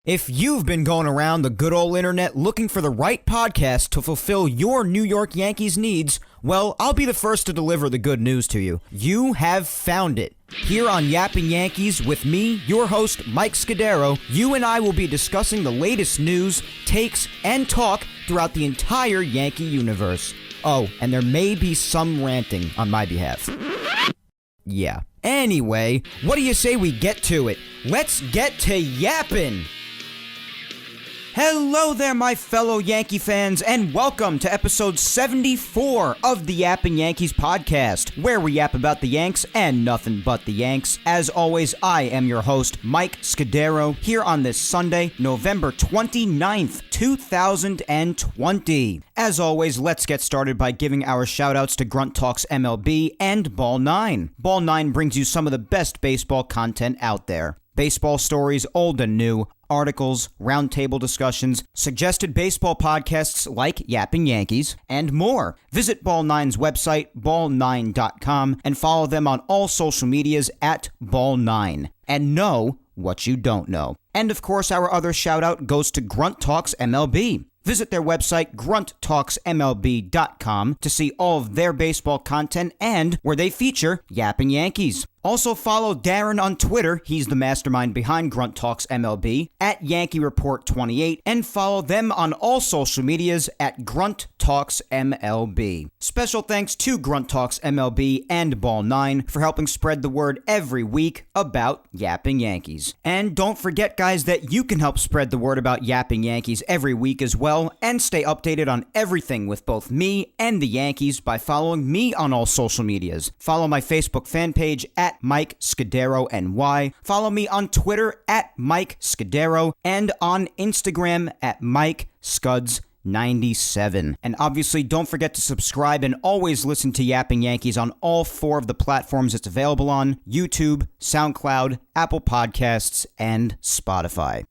If you've been going around the good old internet looking for the right podcast to fulfill your New York Yankees needs, well, I'll be the first to deliver the good news to you. You have found it. Here on Yapping Yankees with me, your host, Mike Scudiero, you and I will be discussing the latest news, takes, and talk throughout the entire Yankee universe. Oh, and there may be some ranting on my behalf. Yeah. Anyway, what do you say we get to it? Let's get to yapping! Hello there, my fellow Yankee fans, and welcome to episode 74 of the Yapping Yankees podcast, where we yap about the Yanks and nothing but the Yanks. As always, I am your host, Mike Scudiero, here on this Sunday, November 29th, 2020. As always, let's get started by giving our shoutouts to Grunt Talks MLB and Ball 9. Ball 9 brings you some of the best baseball content out there. Baseball stories, old and new, articles, roundtable discussions, suggested baseball podcasts like Yapping Yankees, and more. Visit Ball 9's website, ball9.com, and follow them on all social medias at Ball9. And know what you don't know. And of course, our other shout out goes to Grunt Talks MLB. Visit their website, grunttalksmlb.com, to see all of their baseball content and where they feature Yapping Yankees. Also follow Darren on Twitter, he's the mastermind behind Grunt Talks MLB, at Yankee Report 28, and follow them on all social medias at Grunt Talks MLB. Special thanks to Grunt Talks MLB and Ball 9 for helping spread the word every week about Yapping Yankees. And don't forget, guys, that you can help spread the word about Yapping Yankees every week as well, and stay updated on everything with both me and the Yankees by following me on all social medias. Follow my Facebook fan page at Mike Scudiero NY. Follow me on Twitter at Mike Scudiero and on Instagram at Mike Scuds97. And obviously, don't forget to subscribe and always listen to Yapping Yankees on all 4 of the platforms it's available on: YouTube, SoundCloud, Apple Podcasts, and Spotify.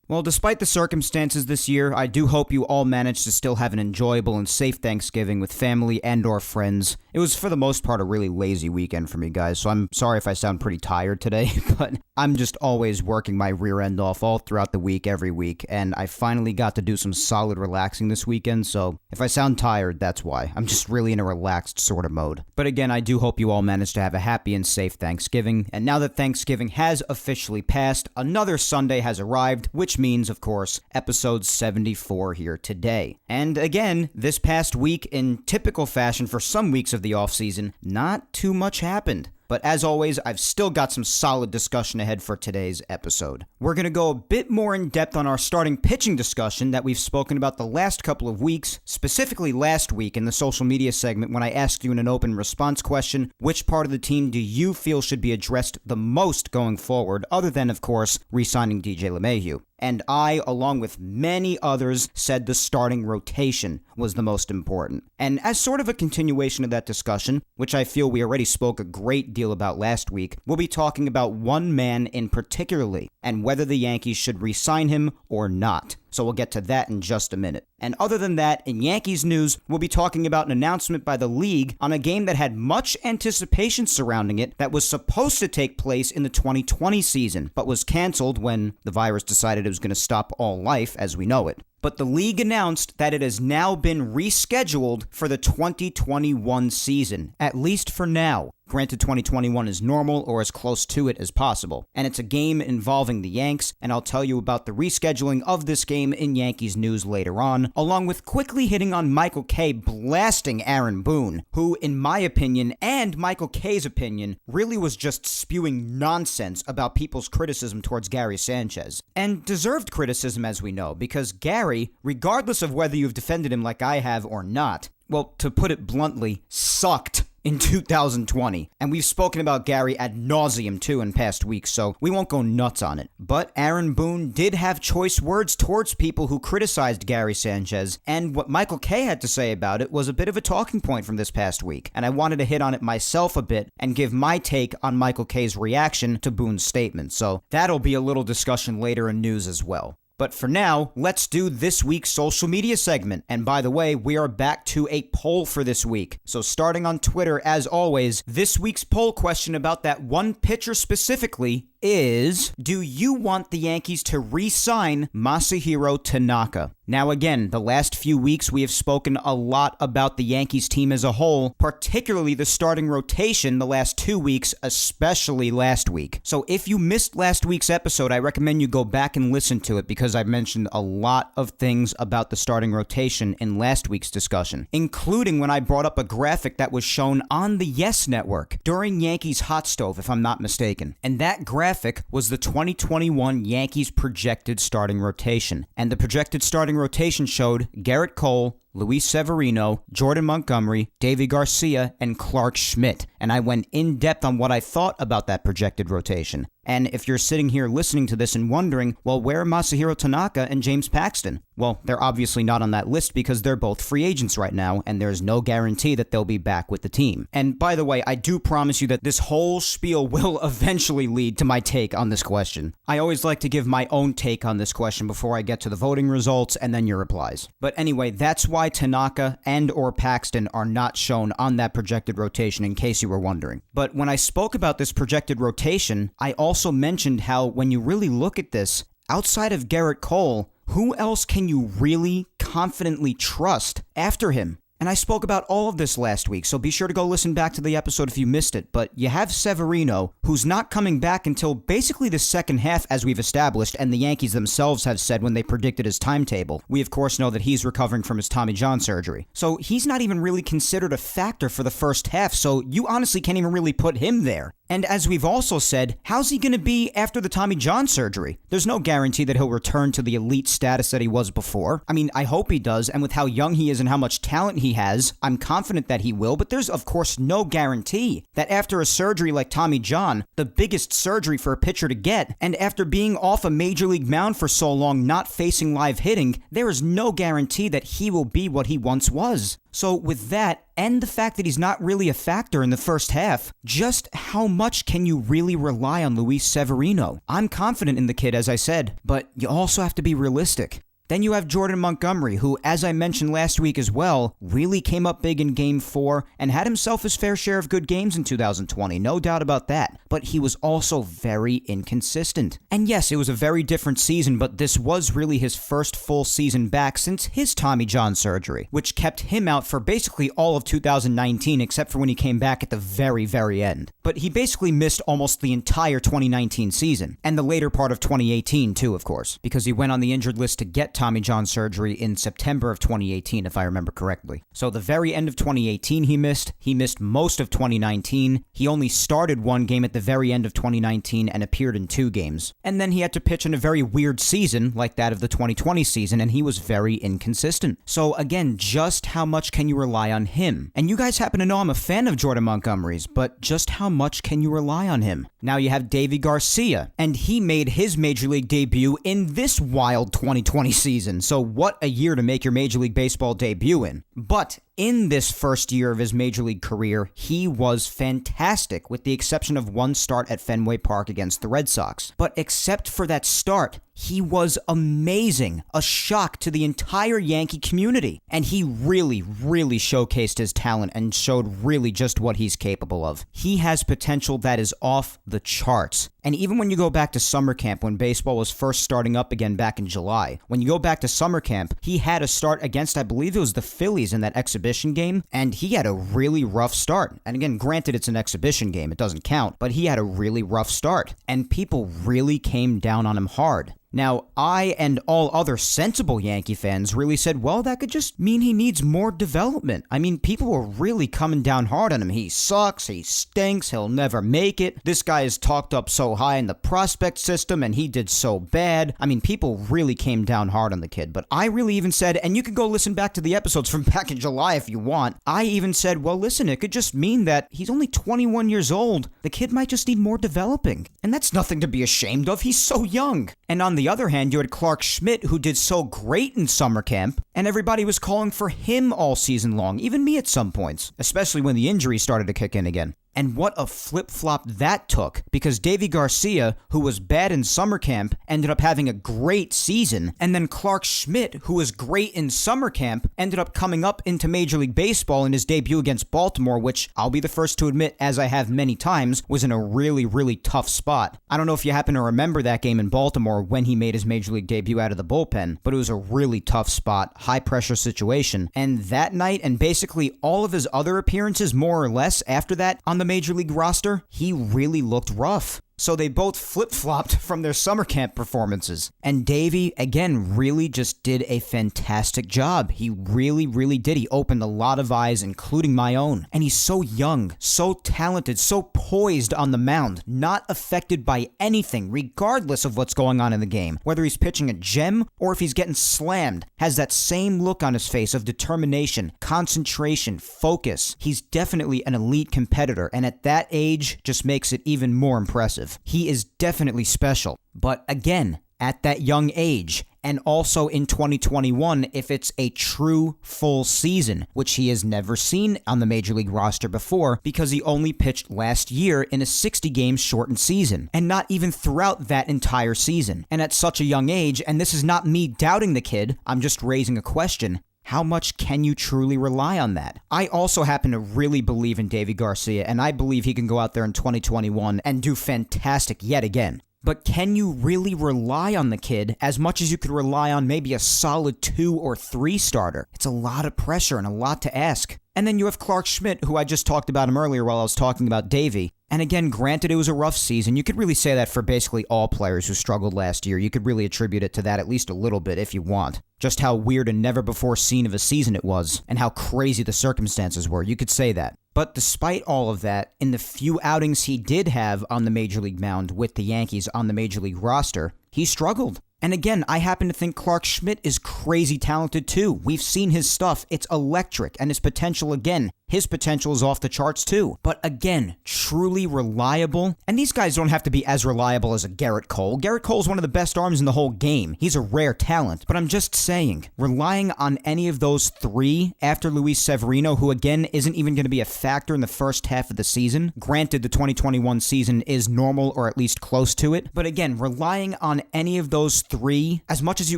Well, despite the circumstances this year, I do hope you all managed to still have an enjoyable and safe Thanksgiving with family and or friends. It was, for the most part, a really lazy weekend for me, guys, so I'm sorry if I sound pretty tired today, but I'm just always working my rear end off all throughout the week, every week, and I finally got to do some solid relaxing this weekend, so if I sound tired, that's why. I'm just really in a relaxed sort of mode. But again, I do hope you all managed to have a happy and safe Thanksgiving, and now that Thanksgiving has officially passed, another Sunday has arrived, which means, of course, episode 74 here today. And again, this past week, in typical fashion for some weeks of the offseason, not too much happened. But as always, I've still got some solid discussion ahead for today's episode. We're going to go a bit more in depth on our starting pitching discussion that we've spoken about the last couple of weeks, specifically last week in the social media segment when I asked you in an open response question, which part of the team do you feel should be addressed the most going forward, other than, of course, re-signing DJ LeMahieu. And I, along with many others, said the starting rotation was the most important. And as sort of a continuation of that discussion, which I feel we already spoke a great deal about last week, we'll be talking about one man in particularly, and whether the Yankees should re-sign him or not. So we'll get to that in just a minute. And other than that, in Yankees news, we'll be talking about an announcement by the league on a game that had much anticipation surrounding it that was supposed to take place in the 2020 season, but was canceled when the virus decided it was going to stop all life as we know it. But the league announced that it has now been rescheduled for the 2021 season, at least for now. Granted, 2021 is normal or as close to it as possible. And it's a game involving the Yanks, and I'll tell you about the rescheduling of this game in Yankees news later on, along with quickly hitting on Michael Kay blasting Aaron Boone, who, in my opinion, and Michael Kay's opinion, really was just spewing nonsense about people's criticism towards Gary Sanchez. And deserved criticism, as we know, because Gary, regardless of whether you've defended him like I have or not, well, to put it bluntly, sucked in 2020. And we've spoken about Gary ad nauseum too in past weeks, so we won't go nuts on it. But Aaron Boone did have choice words towards people who criticized Gary Sanchez, and what Michael Kay had to say about it was a bit of a talking point from this past week, and I wanted to hit on it myself a bit and give my take on Michael Kay's reaction to Boone's statement, so that'll be a little discussion later in news as well. But for now, let's do this week's social media segment. And by the way, we are back to a poll for this week. So starting on Twitter, as always, this week's poll question about that one pitcher specifically is, do you want the Yankees to re-sign Masahiro Tanaka? Now again, the last few weeks we have spoken a lot about the Yankees team as a whole, particularly the starting rotation the last 2 weeks, especially last week. So if you missed last week's episode, I recommend you go back and listen to it because I've mentioned a lot of things about the starting rotation in last week's discussion, including when I brought up a graphic that was shown on the Yes Network during Yankees Hot Stove, if I'm not mistaken. And that graphic was the 2021 Yankees projected starting rotation. And the projected starting rotation showed Gerrit Cole, Luis Severino, Jordan Montgomery, Deivi Garcia, and Clarke Schmidt. And I went in depth on what I thought about that projected rotation. And if you're sitting here listening to this and wondering, well, where are Masahiro Tanaka and James Paxton? Well, they're obviously not on that list because they're both free agents right now, and there's no guarantee that they'll be back with the team. And by the way, I do promise you that this whole spiel will eventually lead to my take on this question. I always like to give my own take on this question before I get to the voting results and then your replies. But anyway, that's why Tanaka and or Paxton are not shown on that projected rotation, in case you were wondering. But when I spoke about this projected rotation, I also mentioned how when you really look at this, outside of Gerrit Cole, who else can you really confidently trust after him? And I spoke about all of this last week, so be sure to go listen back to the episode if you missed it. But you have Severino, who's not coming back until basically the second half, as we've established, and the Yankees themselves have said when they predicted his timetable. We, of course, know that he's recovering from his Tommy John surgery. So he's not even really considered a factor for the first half, so you honestly can't even really put him there. And as we've also said, how's he going to be after the Tommy John surgery? There's no guarantee that he'll return to the elite status that he was before. I mean, I hope he does, and with how young he is and how much talent he has, I'm confident that he will, but there's of course no guarantee that after a surgery like Tommy John, the biggest surgery for a pitcher to get, and after being off a major league mound for so long not facing live hitting, there is no guarantee that he will be what he once was. So with that, and the fact that he's not really a factor in the first half, just how much can you really rely on Luis Severino? I'm confident in the kid, as I said, but you also have to be realistic. Then you have Jordan Montgomery, who, as I mentioned last week as well, really came up big in Game 4 and had himself his fair share of good games in 2020, no doubt about that. But he was also very inconsistent. And yes, it was a very different season, but this was really his first full season back since his Tommy John surgery, which kept him out for basically all of 2019 except for when he came back at the very, very end. But he basically missed almost the entire 2019 season, and the later part of 2018 too, of course, because he went on the injured list to get Tommy John surgery in September of 2018, if I remember correctly. So the very end of 2018 he missed most of 2019, he only started one game at the very end of 2019 and appeared in 2 games. And then he had to pitch in a very weird season, like that of the 2020 season, and he was very inconsistent. So again, just how much can you rely on him? And you guys happen to know I'm a fan of Jordan Montgomery's, but just how much can you rely on him? Now you have Deivi Garcia, and he made his Major League debut in this wild 2020 season, so what a year to make your Major League Baseball debut in. But in this first year of his Major League career, he was fantastic, with the exception of one start at Fenway Park against the Red Sox. But except for that start, he was amazing, a shock to the entire Yankee community. And he really, really showcased his talent and showed really just what he's capable of. He has potential that is off the charts. And even when you go back to summer camp, when baseball was first starting up again back in July, when you go back to summer camp, he had a start against, I believe it was the Phillies in that exhibition game, and he had a really rough start. And again, granted, it's an exhibition game, it doesn't count, but he had a really rough start. And people really came down on him hard. Now, I and all other sensible Yankee fans really said, well, that could just mean he needs more development. I mean, people were really coming down hard on him. He sucks, he stinks, he'll never make it. This guy is talked up so high in the prospect system and he did so bad. I mean, people really came down hard on the kid. But I really even said, and you can go listen back to the episodes from back in July if you want, I even said, well, listen, it could just mean that he's only 21 years old. The kid might just need more developing. And that's nothing to be ashamed of. He's so young. And on the other hand, you had Clarke Schmidt, who did so great in summer camp, and everybody was calling for him all season long, even me at some points, especially when the injuries started to kick in again. And what a flip-flop that took, because Deivi Garcia, who was bad in summer camp, ended up having a great season, and then Clarke Schmidt, who was great in summer camp, ended up coming up into Major League Baseball in his debut against Baltimore, which I'll be the first to admit, as I have many times, was in a really, really tough spot. I don't know if you happen to remember that game in Baltimore when he made his Major League debut out of the bullpen, but it was a really tough spot, high-pressure situation, and that night, and basically all of his other appearances, more or less, after that on the Major League roster, he really looked rough. So they both flip-flopped from their summer camp performances. And Deivi, again, really just did a fantastic job. He really, really did. He opened a lot of eyes, including my own. And he's so young, so talented, so poised on the mound, not affected by anything, regardless of what's going on in the game. Whether he's pitching a gem or if he's getting slammed, has that same look on his face of determination, concentration, focus. He's definitely an elite competitor, and at that age, just makes it even more impressive. He is definitely special, but again, at that young age, and also in 2021 if it's a true full season, which he has never seen on the Major League roster before because he only pitched last year in a 60-game shortened season, and not even throughout that entire season. And at such a young age, and this is not me doubting the kid, I'm just raising a question, how much can you truly rely on that? I also happen to really believe in Deivi Garcia, and I believe he can go out there in 2021 and do fantastic yet again. But can you really rely on the kid as much as you could rely on maybe a solid 2 or 3 starter? It's a lot of pressure and a lot to ask. And then you have Clarke Schmidt, who I just talked about him earlier while I was talking about Deivi. And again, granted it was a rough season. You could really say that for basically all players who struggled last year. You could really attribute it to that at least a little bit if you want. Just how weird and never before seen of a season it was, and how crazy the circumstances were. You could say that. But despite all of that, in the few outings he did have on the Major League mound with the Yankees on the Major League roster, he struggled. And again, I happen to think Clarke Schmidt is crazy talented too. We've seen his stuff. It's electric. And his potential, again, his potential is off the charts too. But again, truly reliable. And these guys don't have to be as reliable as a Gerrit Cole. Gerrit Cole's one of the best arms in the whole game. He's a rare talent. But I'm just saying, relying on any of those 3 after Luis Severino, who again isn't even going to be a factor in the first half of the season. Granted, the 2021 season is normal or at least close to it. But again, relying on any of those 3, as much as you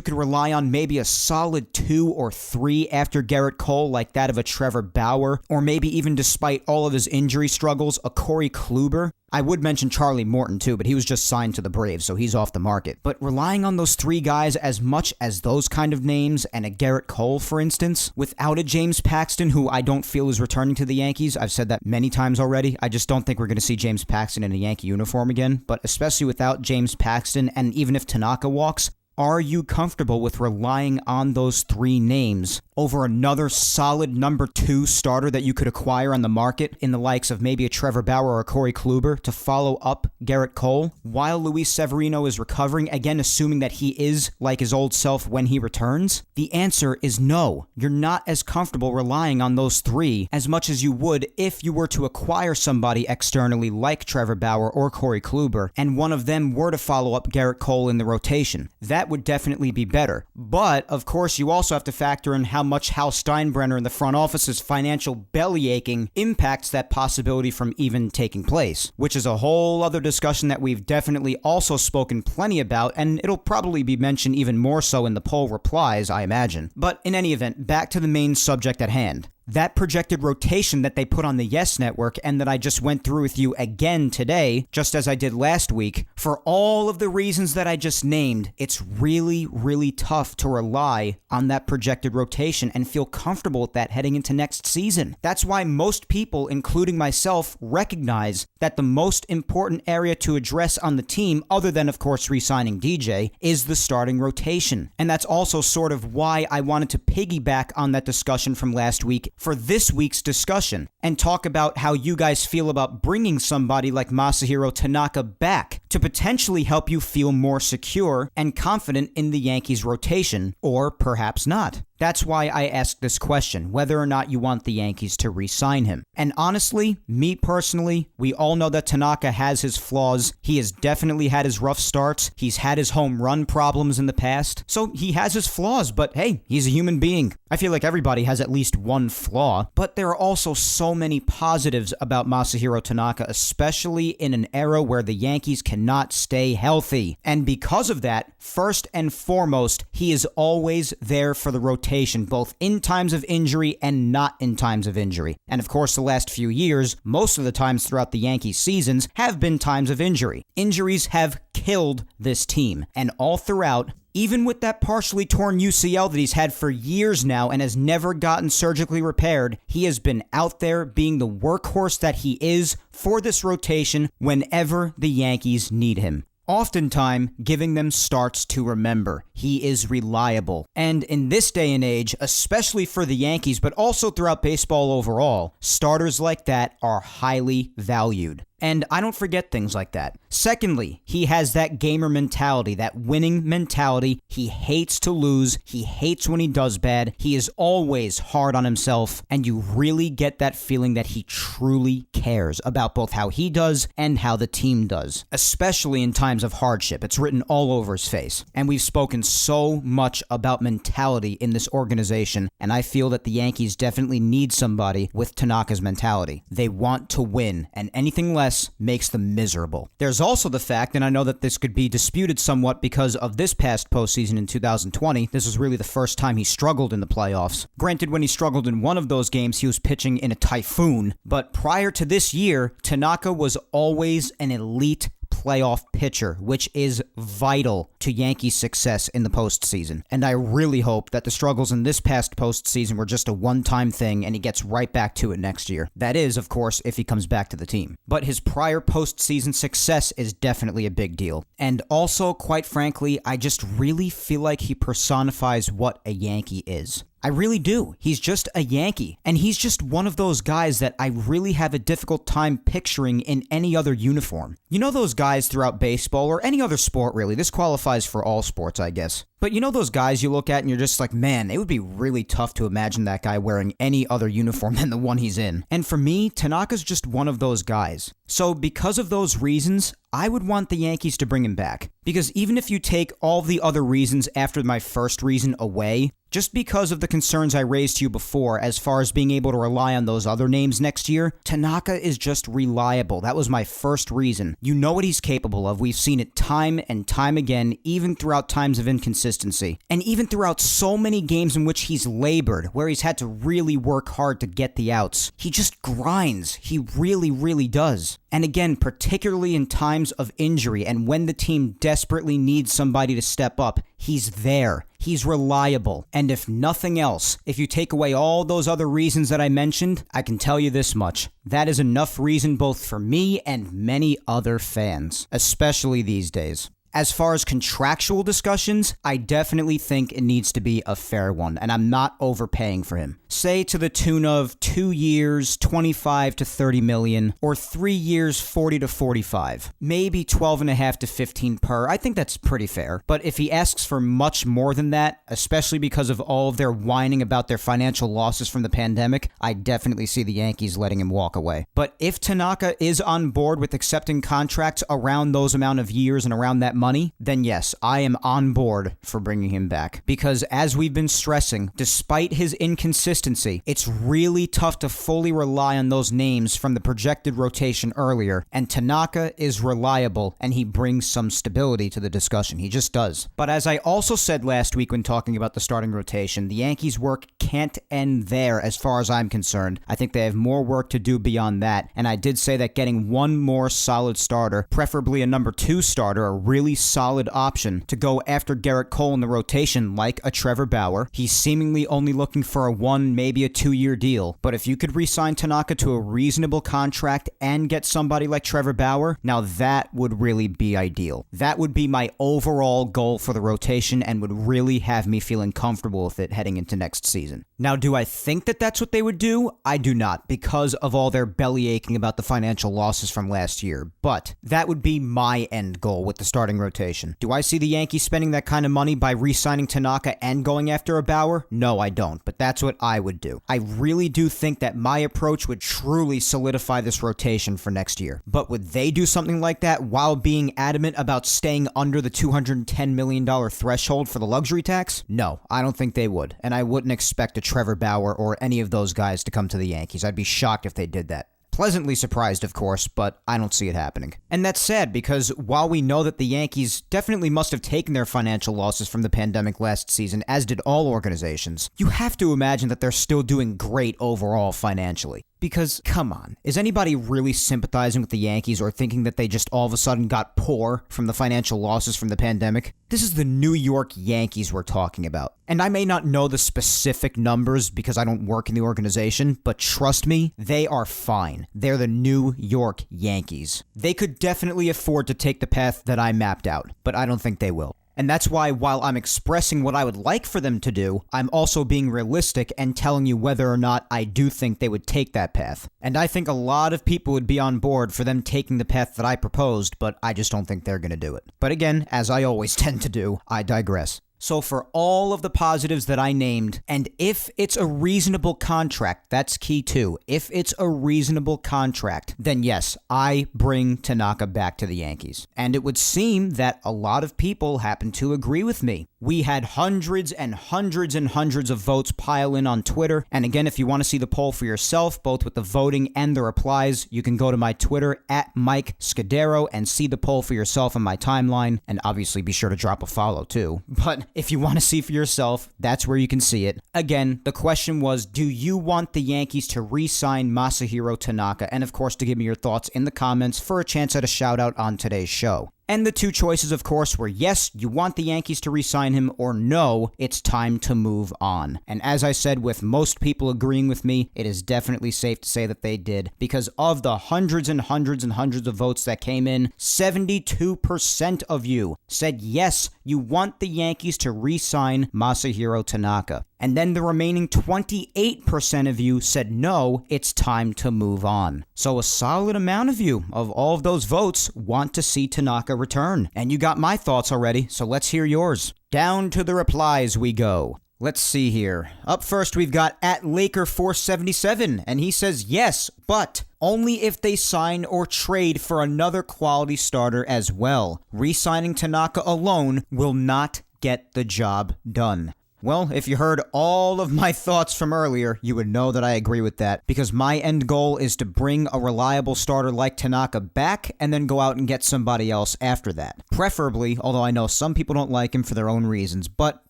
could rely on maybe a solid 2 or 3 after Gerrit Cole, like that of a Trevor Bauer, or maybe even despite all of his injury struggles, a Corey Kluber. I would mention Charlie Morton too, but he was just signed to the Braves, so he's off the market. But relying on those 3 guys as much as those kind of names, and a Gerrit Cole, for instance, without a James Paxton, who I don't feel is returning to the Yankees. I've said that many times already. I just don't think we're going to see James Paxton in a Yankee uniform again. But especially without James Paxton, and even if Tanaka walks, are you comfortable with relying on those 3 names over another solid number 2 starter that you could acquire on the market in the likes of maybe a Trevor Bauer or a Corey Kluber to follow up Gerrit Cole while Luis Severino is recovering, again assuming that he is like his old self when he returns? The answer is no. You're not as comfortable relying on those 3 as much as you would if you were to acquire somebody externally like Trevor Bauer or Corey Kluber and one of them were to follow up Gerrit Cole in the rotation. That would definitely be better. But, of course, you also have to factor in how much Hal Steinbrenner and the front office's financial belly aching impacts that possibility from even taking place, which is a whole other discussion that we've definitely also spoken plenty about, and it'll probably be mentioned even more so in the poll replies, I imagine. But in any event, back to the main subject at hand. That projected rotation that they put on the Yes Network and that I just went through with you again today, just as I did last week, for all of the reasons that I just named, it's really, really tough to rely on that projected rotation and feel comfortable with that heading into next season. That's why most people, including myself, recognize that the most important area to address on the team, other than, of course, re-signing DJ, is the starting rotation. And that's also sort of why I wanted to piggyback on that discussion from last week for this week's discussion and talk about how you guys feel about bringing somebody like Masahiro Tanaka back to potentially help you feel more secure and confident in the Yankees rotation, or perhaps not. That's why I asked this question, whether or not you want the Yankees to re-sign him. And honestly, me personally, we all know that Tanaka has his flaws. He has definitely had his rough starts. He's had his home run problems in the past. So he has his flaws, but hey, he's a human being. I feel like everybody has at least one flaw, but there are also so many positives about Masahiro Tanaka, especially in an era where the Yankees cannot stay healthy. And because of that, first and foremost, he is always there for the rotation, both in times of injury and not in times of injury. And of course, the last few years, most of the times throughout the Yankees seasons, have been times of injury. Injuries have killed this team, and all throughout, even with that partially torn UCL that he's had for years now and has never gotten surgically repaired, he has been out there being the workhorse that he is for this rotation whenever the Yankees need him. Oftentimes giving them starts to remember. He is reliable. And in this day and age, especially for the Yankees, but also throughout baseball overall, starters like that are highly valued. And I don't forget things like that. Secondly, he has that gamer mentality, that winning mentality. He hates to lose. He hates when he does bad. He is always hard on himself. And you really get that feeling that he truly cares about both how he does and how the team does, especially in times of hardship. It's written all over his face. And we've spoken so much about mentality in this organization. And I feel that the Yankees definitely need somebody with Tanaka's mentality. They want to win, and anything less makes them miserable. There's also the fact, and I know that this could be disputed somewhat because of this past postseason in 2020, this was really the first time he struggled in the playoffs. Granted, when he struggled in one of those games, he was pitching in a typhoon, but prior to this year, Tanaka was always an elite playoff pitcher, which is vital to Yankees' success in the postseason. And I really hope that the struggles in this past postseason were just a one-time thing and he gets right back to it next year. That is, of course, if he comes back to the team. But his prior postseason success is definitely a big deal. And also, quite frankly, I just really feel like he personifies what a Yankee is. I really do. He's just a Yankee. And he's just one of those guys that I really have a difficult time picturing in any other uniform. You know those guys throughout baseball or any other sport really? This qualifies for all sports, I guess. But you know those guys you look at and you're just like, man, it would be really tough to imagine that guy wearing any other uniform than the one he's in. And for me, Tanaka's just one of those guys. So because of those reasons, I would want the Yankees to bring him back. Because even if you take all the other reasons after my first reason away, just because of the concerns I raised to you before as far as being able to rely on those other names next year, Tanaka is just reliable. That was my first reason. You know what he's capable of. We've seen it time and time again, even throughout times of inconsistency. And even throughout so many games in which he's labored, where he's had to really work hard to get the outs. He just grinds. He really, really does. And again, particularly in times of injury and when the team desperately needs somebody to step up, he's there. He's reliable. And if nothing else, if you take away all those other reasons that I mentioned, I can tell you this much. That is enough reason both for me and many other fans, especially these days. As far as contractual discussions, I definitely think it needs to be a fair one, and I'm not overpaying for him. Say to the tune of 2 years, 25 to 30 million, or 3 years, 40 to 45. Maybe 12.5 to 15 per. I think that's pretty fair. But if he asks for much more than that, especially because of all of their whining about their financial losses from the pandemic, I definitely see the Yankees letting him walk away. But if Tanaka is on board with accepting contracts around those amount of years and around that money, then yes, I am on board for bringing him back. Because as we've been stressing, despite his inconsistency, it's really tough to fully rely on those names from the projected rotation earlier, and Tanaka is reliable and he brings some stability to the discussion. He just does. But as I also said last week when talking about the starting rotation, the Yankees' work can't end there as far as I'm concerned. I think they have more work to do beyond that, and I did say that getting one more solid starter, preferably a number 2 starter, a really solid option to go after Garrett Cole in the rotation like a Trevor Bauer. He's seemingly only looking for a 1, maybe a 2-year deal. But if you could re-sign Tanaka to a reasonable contract and get somebody like Trevor Bauer, now that would really be ideal. That would be my overall goal for the rotation and would really have me feeling comfortable with it heading into next season. Now, do I think that that's what they would do? I do not, because of all their belly aching about the financial losses from last year. But that would be my end goal with the starting rotation. Do I see the Yankees spending that kind of money by re-signing Tanaka and going after a Bauer? No, I don't, but that's what I would do. I really do think that my approach would truly solidify this rotation for next year. But would they do something like that while being adamant about staying under the $210 million threshold for the luxury tax? No, I don't think they would, and I wouldn't expect a Trevor Bauer or any of those guys to come to the Yankees. I'd be shocked if they did that. Pleasantly surprised, of course, but I don't see it happening. And that's sad because while we know that the Yankees definitely must have taken their financial losses from the pandemic last season, as did all organizations, you have to imagine that they're still doing great overall financially. Because, come on, is anybody really sympathizing with the Yankees or thinking that they just all of a sudden got poor from the financial losses from the pandemic? This is the New York Yankees we're talking about. And I may not know the specific numbers because I don't work in the organization, but trust me, they are fine. They're the New York Yankees. They could definitely afford to take the path that I mapped out, but I don't think they will. And that's why, while I'm expressing what I would like for them to do, I'm also being realistic and telling you whether or not I do think they would take that path. And I think a lot of people would be on board for them taking the path that I proposed, but I just don't think they're going to do it. But again, as I always tend to do, I digress. So for all of the positives that I named, and if it's a reasonable contract, that's key too. If it's a reasonable contract, then yes, I bring Tanaka back to the Yankees. And it would seem that a lot of people happen to agree with me. We had hundreds and hundreds and hundreds of votes pile in on Twitter. And again, if you want to see the poll for yourself, both with the voting and the replies, you can go to my Twitter at Mike Scudiero and see the poll for yourself on my timeline. And obviously be sure to drop a follow too. But if you want to see for yourself, that's where you can see it. Again, the question was, do you want the Yankees to re-sign Masahiro Tanaka? And of course, to give me your thoughts in the comments for a chance at a shout out on today's show. And the two choices, of course, were yes, you want the Yankees to re-sign him, or no, it's time to move on. And as I said, with most people agreeing with me, it is definitely safe to say that they did, because of the hundreds and hundreds and hundreds of votes that came in, 72% of you said yes, you want the Yankees to re-sign Masahiro Tanaka. And then the remaining 28% of you said no, it's time to move on. So a solid amount of you, of all of those votes, want to see Tanaka return. And you got my thoughts already, so let's hear yours. Down to the replies we go. Let's see here. Up first, we've got @Laker477, and he says yes, but only if they sign or trade for another quality starter as well. Re-signing Tanaka alone will not get the job done. Well, if you heard all of my thoughts from earlier, you would know that I agree with that, because my end goal is to bring a reliable starter like Tanaka back and then go out and get somebody else after that. Preferably, although I know some people don't like him for their own reasons, but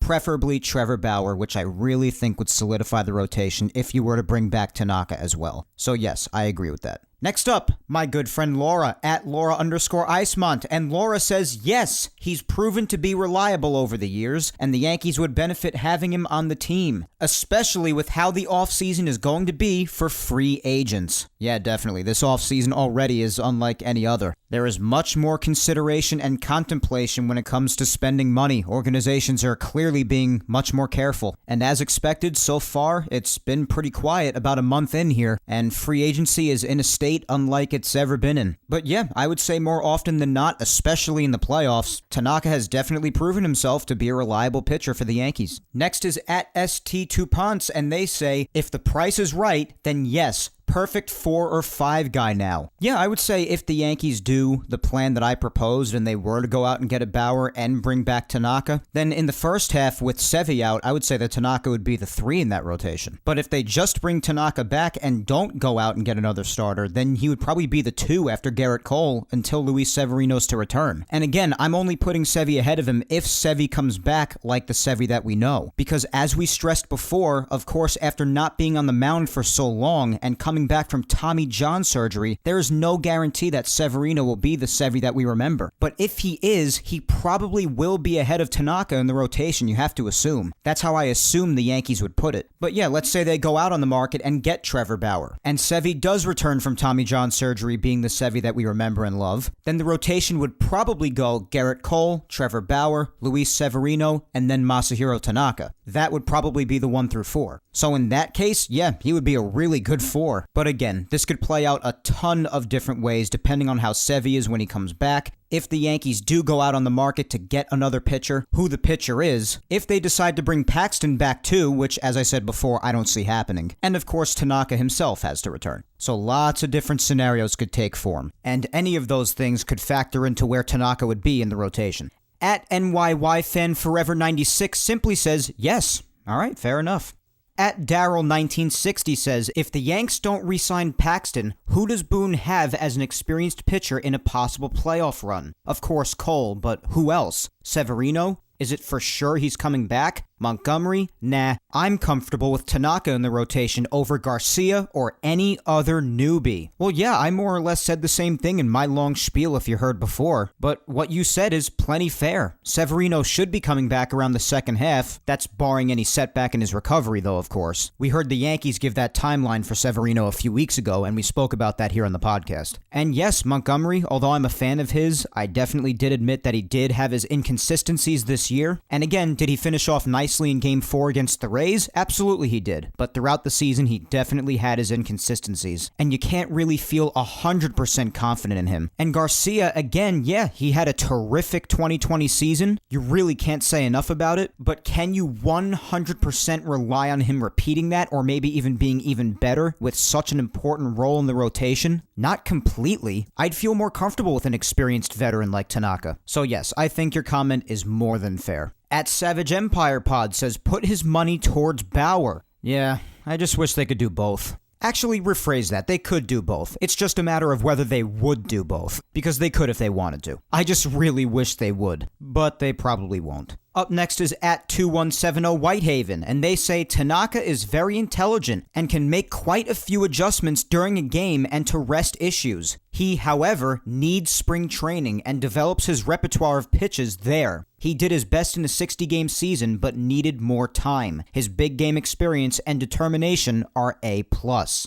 preferably Trevor Bauer, which I really think would solidify the rotation if you were to bring back Tanaka as well. So yes, I agree with that. Next up, my good friend Laura, @Laura_Icemont, and Laura says, yes, he's proven to be reliable over the years, and the Yankees would benefit having him on the team, especially with how the offseason is going to be for free agents. Yeah, definitely, this offseason already is unlike any other. There is much more consideration and contemplation when it comes to spending money. Organizations are clearly being much more careful, and as expected, so far, it's been pretty quiet about a month in here, and free agency is in a state unlike it's ever been in. But yeah, I would say more often than not, especially in the playoffs, Tanaka has definitely proven himself to be a reliable pitcher for the Yankees. Next is @ST2Ponce, and they say, if the price is right, then yes, perfect 4 or 5 guy now. Yeah, I would say if the Yankees do the plan that I proposed and they were to go out and get a Bauer and bring back Tanaka, then in the first half with Sevy out, I would say that Tanaka would be the 3 in that rotation. But if they just bring Tanaka back and don't go out and get another starter, then he would probably be the 2 after Garrett Cole until Luis Severino's to return. And again, I'm only putting Sevy ahead of him if Sevy comes back like the Sevy that we know. Because as we stressed before, of course, after not being on the mound for so long and coming coming back from Tommy John surgery, there is no guarantee that Severino will be the Sevy that we remember. But if he is, he probably will be ahead of Tanaka in the rotation, you have to assume. That's how I assume the Yankees would put it. But yeah, let's say they go out on the market and get Trevor Bauer, and Sevy does return from Tommy John surgery being the Sevy that we remember and love, then the rotation would probably go Garrett Cole, Trevor Bauer, Luis Severino, and then Masahiro Tanaka. That would probably be the 1 through 4. So in that case, yeah, he would be a really good 4. But again, this could play out a ton of different ways depending on how Sevy is when he comes back, if the Yankees do go out on the market to get another pitcher, who the pitcher is, if they decide to bring Paxton back too, which as I said before, I don't see happening, and of course Tanaka himself has to return. So lots of different scenarios could take form, and any of those things could factor into where Tanaka would be in the rotation. At NYYFanForever96 simply says, yes. All right, fair enough. At Daryl1960 says, if the Yanks don't re-sign Paxton, who does Boone have as an experienced pitcher in a possible playoff run? Of course Cole, but who else? Severino? Is it for sure he's coming back? Montgomery? Nah, I'm comfortable with Tanaka in the rotation over Garcia or any other newbie. Well, yeah, I more or less said the same thing in my long spiel if you heard before, but what you said is plenty fair. Severino should be coming back around the second half. That's barring any setback in his recovery, though, of course. We heard the Yankees give that timeline for Severino a few weeks ago, and we spoke about that here on the podcast. And yes, Montgomery, although I'm a fan of his, I definitely did admit that he did have his inconsistencies this year. And again, did he finish off nicely in Game 4 against the Rays? Absolutely he did. But throughout the season, he definitely had his inconsistencies. And you can't really feel 100% confident in him. And Garcia, again, yeah, he had a terrific 2020 season. You really can't say enough about it. But can you 100% rely on him repeating that, or maybe even being even better with such an important role in the rotation? Not completely. I'd feel more comfortable with an experienced veteran like Tanaka. So yes, I think your comment is more than fair. At Savage Empire Pod says, put his money towards Bauer. Yeah, I just wish they could do both. Actually, rephrase that. They could do both. It's just a matter of whether they would do both. Because they could if they wanted to. I just really wish they would. But they probably won't. Up next is at 2170 Whitehaven, and they say Tanaka is very intelligent and can make quite a few adjustments during a game and to rest issues. He, however, needs spring training and develops his repertoire of pitches there. He did his best in a 60-game season, but needed more time. His big game experience and determination are A+.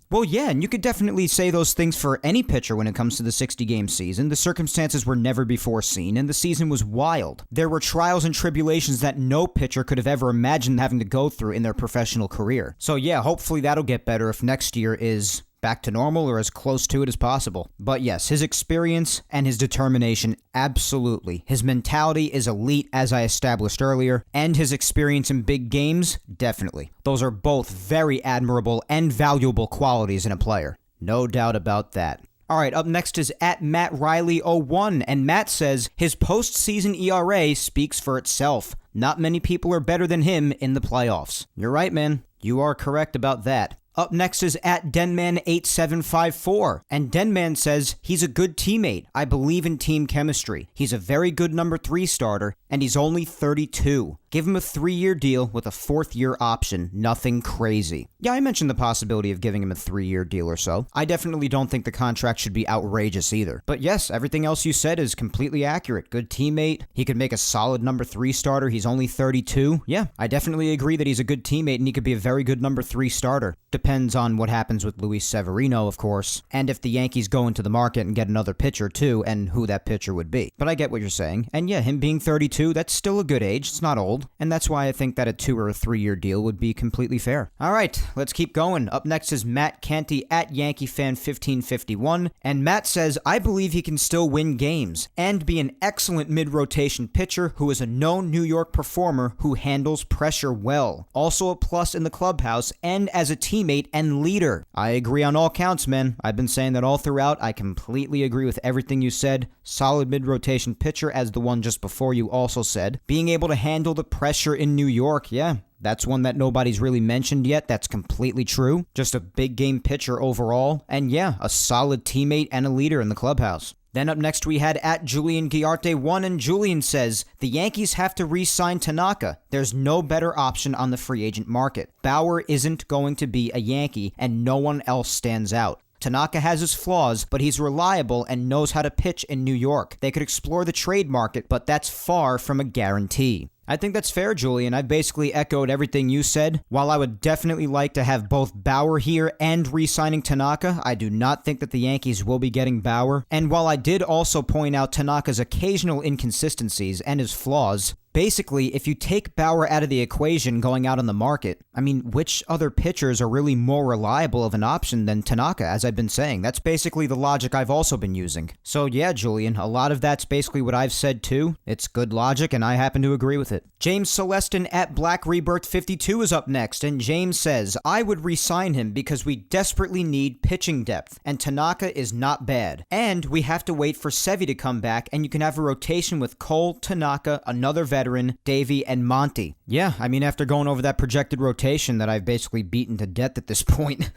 Well, yeah, and you could definitely say those things for any pitcher when it comes to the 60-game season. The circumstances were never before seen, and the season was wild. There were trials and tribulations that no pitcher could have ever imagined having to go through in their professional career. So yeah, hopefully that'll get better if next year is back to normal or as close to it as possible. But yes, his experience and his determination, absolutely. His mentality is elite, as I established earlier, and his experience in big games, definitely. Those are both very admirable and valuable qualities in a player. No doubt about that. Alright, up next is at Matt Riley01, and Matt says, his postseason ERA speaks for itself. Not many people are better than him in the playoffs. You're right, man. You are correct about that. Up next is at Denman8754, and Denman says, he's a good teammate. I believe in team chemistry. He's a very good number 3 starter, and he's only 32. Give him a 3-year deal with a 4th-year option. Nothing crazy. Yeah, I mentioned the possibility of giving him a 3-year deal or so. I definitely don't think the contract should be outrageous either. But yes, everything else you said is completely accurate. Good teammate. He could make a solid number 3 starter. He's only 32. Yeah, I definitely agree that he's a good teammate and he could be a very good number 3 starter. Depends on what happens with Luis Severino, of course, and if the Yankees go into the market and get another pitcher too, and who that pitcher would be. But I get what you're saying. And yeah, him being 32, that's still a good age. It's not old. And that's why I think that a 2 or a 3-year deal would be completely fair. All right, let's keep going. Up next is Matt Canty at YankeeFan1551. And Matt says, I believe he can still win games and be an excellent mid-rotation pitcher who is a known New York performer who handles pressure well. Also a plus in the clubhouse and as a teammate and leader. I agree on all counts, man. I've been saying that all throughout. I completely agree with everything you said. Solid mid-rotation pitcher, as the one just before you also said. Being able to handle the pressure in New York, yeah. That's one that nobody's really mentioned yet. That's completely true. Just a big game pitcher overall. And yeah, a solid teammate and a leader in the clubhouse. Then up next we had at Julian Guiarte1, and Julian says, the Yankees have to re-sign Tanaka. There's no better option on the free agent market. Bauer isn't going to be a Yankee, and no one else stands out. Tanaka has his flaws, but he's reliable and knows how to pitch in New York. They could explore the trade market, but that's far from a guarantee. I think that's fair, Julian. I basically echoed everything you said. While I would definitely like to have both Bauer here and re-signing Tanaka, I do not think that the Yankees will be getting Bauer. And while I did also point out Tanaka's occasional inconsistencies and his flaws, basically, if you take Bauer out of the equation going out on the market, I mean, which other pitchers are really more reliable of an option than Tanaka, as I've been saying? That's basically the logic I've also been using. So yeah, Julian, a lot of that's basically what I've said too. It's good logic, and I happen to agree with it. James Celestin at Black Rebirth 52 is up next, and James says, I would re-sign him because we desperately need pitching depth, and Tanaka is not bad. And we have to wait for Sevy to come back, and you can have a rotation with Cole, Tanaka, another veteran, Davey, and Monty. Yeah, I mean, after going over that projected rotation that I've basically beaten to death at this point,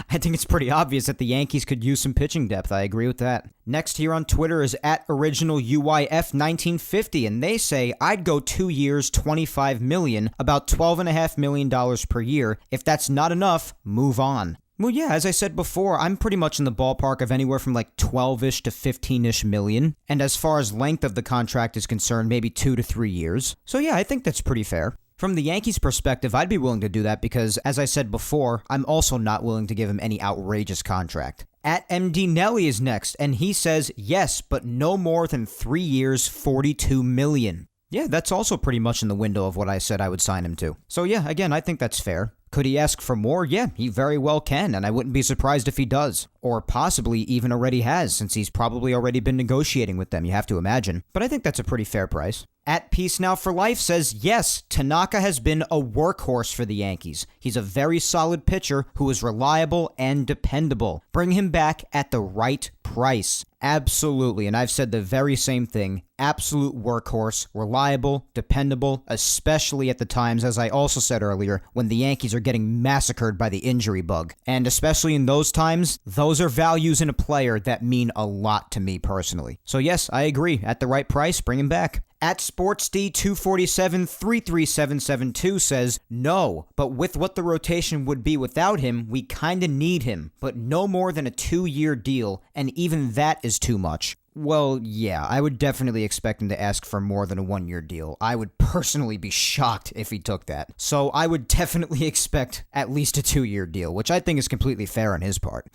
I think it's pretty obvious that the Yankees could use some pitching depth. I agree with that. Next here on Twitter is at Original UYF1950, and they say, I'd go 2 years, $25 million, about $12.5 million per year. If that's not enough, move on. Well, yeah, as I said before, I'm pretty much in the ballpark of anywhere from like 12-ish to 15-ish million. And as far as length of the contract is concerned, maybe 2 to 3 years. So yeah, I think that's pretty fair. From the Yankees' perspective, I'd be willing to do that because, as I said before, I'm also not willing to give him any outrageous contract. At MD Nelly is next, and he says, yes, but no more than 3 years, $42 million. Yeah, that's also pretty much in the window of what I said I would sign him to. So yeah, again, I think that's fair. Could he ask for more? Yeah, he very well can, and I wouldn't be surprised if he does. Or possibly even already has, since he's probably already been negotiating with them, you have to imagine. But I think that's a pretty fair price. At Peace Now for Life says, yes, Tanaka has been a workhorse for the Yankees. He's a very solid pitcher who is reliable and dependable. Bring him back at the right price. Absolutely, and I've said the very same thing. Absolute workhorse, reliable, dependable, especially at the times, as I also said earlier, when the Yankees are getting massacred by the injury bug. And especially in those times, those are values in a player that mean a lot to me personally. So yes, I agree. At the right price, bring him back. At SportsD247-33772 says, no, but with what the rotation would be without him, we kinda need him, but no more than a 2-year deal, and even that is too much. Well, yeah, I would definitely expect him to ask for more than a 1-year deal. I would personally be shocked if he took that. So I would definitely expect at least a 2-year deal, which I think is completely fair on his part.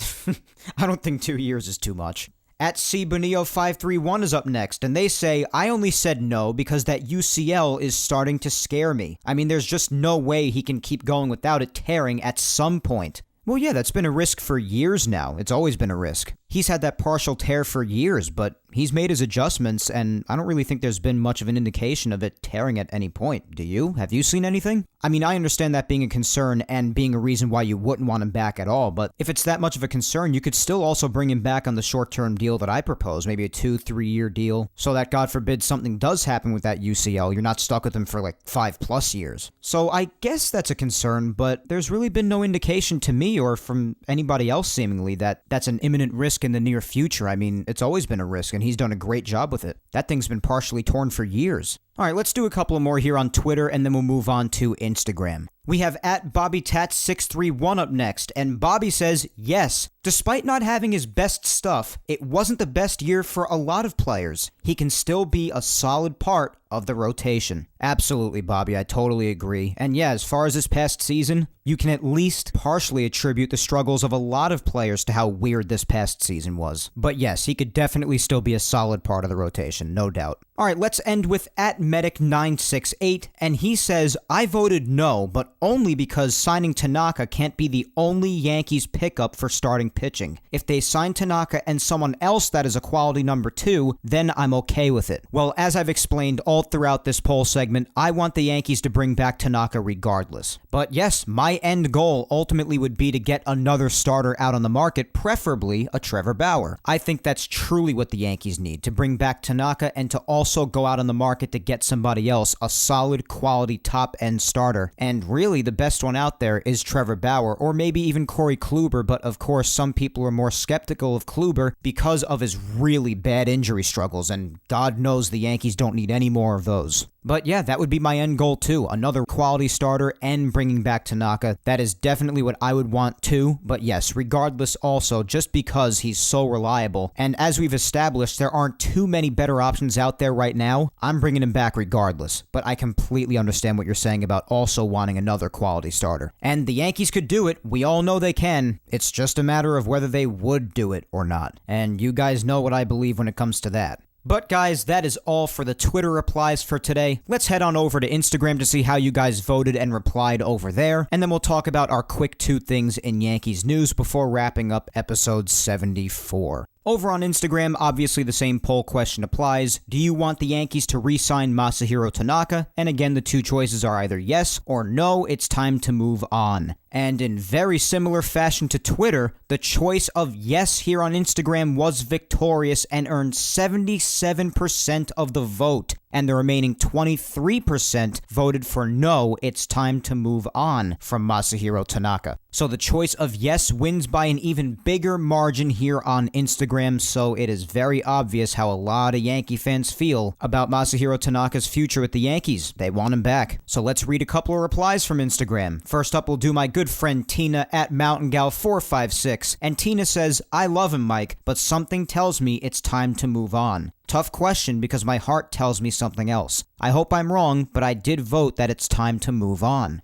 I don't think 2 years is too much. At CBonillo531 is up next, and they say, I only said no because that UCL is starting to scare me. I mean, there's just no way he can keep going without it tearing at some point. Well, yeah, that's been a risk for years now. It's always been a risk. He's had that partial tear for years, but he's made his adjustments, and I don't really think there's been much of an indication of it tearing at any point. Do you? Have you seen anything? I mean, I understand that being a concern and being a reason why you wouldn't want him back at all, but if it's that much of a concern, you could still also bring him back on the short-term deal that I propose, maybe a 2-3 year deal, so that God forbid something does happen with that UCL, you're not stuck with him for like 5+ years. So I guess that's a concern, but there's really been no indication to me or from anybody else seemingly that that's an imminent risk in the near future. I mean, it's always been a risk, and he's done a great job with it. That thing's been partially torn for years. All right, let's do a couple more here on Twitter, and then we'll move on to Instagram. We have at BobbyTats631 up next, and Bobby says, yes, despite not having his best stuff, it wasn't the best year for a lot of players. He can still be a solid part of the rotation. Absolutely, Bobby, I totally agree. And yeah, as far as this past season, you can at least partially attribute the struggles of a lot of players to how weird this past season was. But yes, he could definitely still be a solid part of the rotation, no doubt. All right, let's end with at Medic968, and he says, I voted no, but only because signing Tanaka can't be the only Yankees pickup for starting pitching. If they sign Tanaka and someone else that is a quality number 2, then I'm okay with it. Well, as I've explained all throughout this poll segment, I want the Yankees to bring back Tanaka regardless. But yes, my end goal ultimately would be to get another starter out on the market, preferably a Trevor Bauer. I think that's truly what the Yankees need, to bring back Tanaka and to also go out on the market to get somebody else, a solid quality top-end starter. And really, the best one out there is Trevor Bauer, or maybe even Corey Kluber, but of course, some people are more skeptical of Kluber because of his really bad injury struggles, and God knows the Yankees don't need any more of those. But yeah, that would be my end goal too. Another quality starter and bringing back Tanaka. That is definitely what I would want too. But yes, regardless also, just because he's so reliable, and as we've established, there aren't too many better options out there right now, I'm bringing him back regardless. But I completely understand what you're saying about also wanting another quality starter. And the Yankees could do it. We all know they can. It's just a matter of whether they would do it or not. And you guys know what I believe when it comes to that. But guys, that is all for the Twitter replies for today. Let's head on over to Instagram to see how you guys voted and replied over there, and then we'll talk about our quick 2 things in Yankees news before wrapping up episode 74. Over on Instagram, obviously the same poll question applies. Do you want the Yankees to re-sign Masahiro Tanaka? And again, the 2 choices are either yes or no, it's time to move on. And in very similar fashion to Twitter, the choice of yes here on Instagram was victorious and earned 77% of the vote. And the remaining 23% voted for no, it's time to move on from Masahiro Tanaka. So the choice of yes wins by an even bigger margin here on Instagram, so it is very obvious how a lot of Yankee fans feel about Masahiro Tanaka's future with the Yankees. They want him back. So let's read a couple of replies from Instagram. First up, we'll do my good friend Tina at MountainGal456. And Tina says, I love him, Mike, but something tells me it's time to move on. Tough question because my heart tells me something else. I hope I'm wrong, but I did vote that it's time to move on.